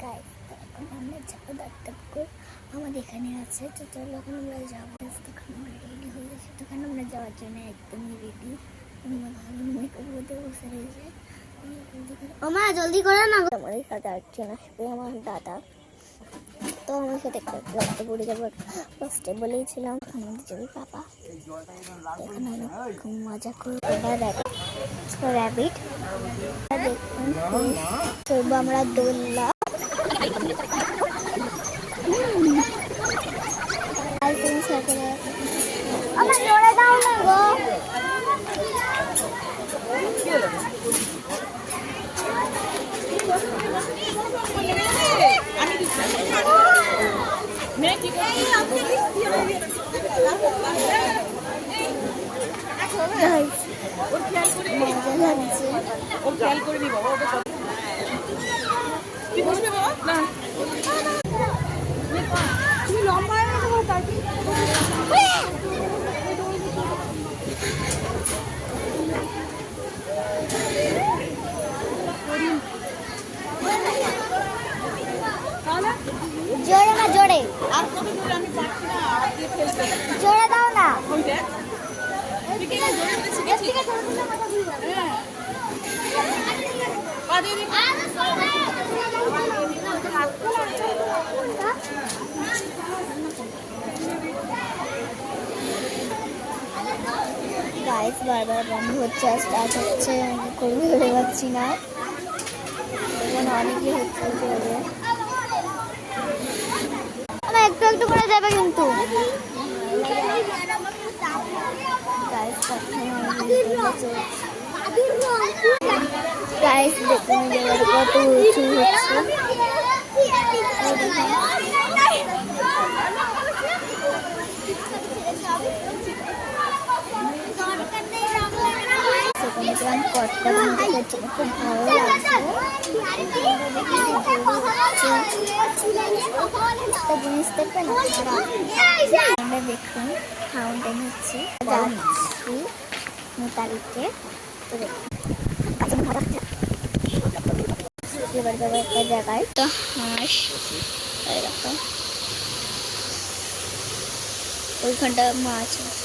Guys এখন আমরা যাবো দত্তপুকুর। আমাদের এখানে আছে, তো চলো এখন আমরা যাবো। তখন আমরা রেডি হয়ে গেছি, তখন আমরা যাওয়ার জন্য একদমই রেডি। মেকআপ করতে বসে রয়েছে। আমার জলদি করে না, আমাদের সাথে একজন আসবে, আমার দাদা। তো আমার সাথে একটা দত্তপুরে যাবো, ফার্স্টে বলেইছিলাম। এখন আমাদের যাবে বাবা, এখানে অনেক মজা করবো। র্যাবিট দেখুন, চলবো আমরা দোল্লা। আমার জোরে দাও না গো। জোরে না, জোরে জোরে দাও না। গাইস বারবার বন্ধ হচ্ছে, স্টার্ট হচ্ছে, করবো ভেবে পাচ্ছি না। এখানে অনেকই হচ্ছে, চলবে একটু একটু করে যাবে কিন্তু। গাইস দেখুন কত উঁচু হচ্ছে। কটটা বন্ধ করছে, খুব ভালো লাগছে। একটা জিনিস দেখবেন আমরা, দেখুন ফাউন্টেন হচ্ছে, যাচ্ছি মিতালিতে। তো দেখুন এবার যাবো একটা জায়গায়, তো হাঁস এরকম ওইখানটা মাছ আছে।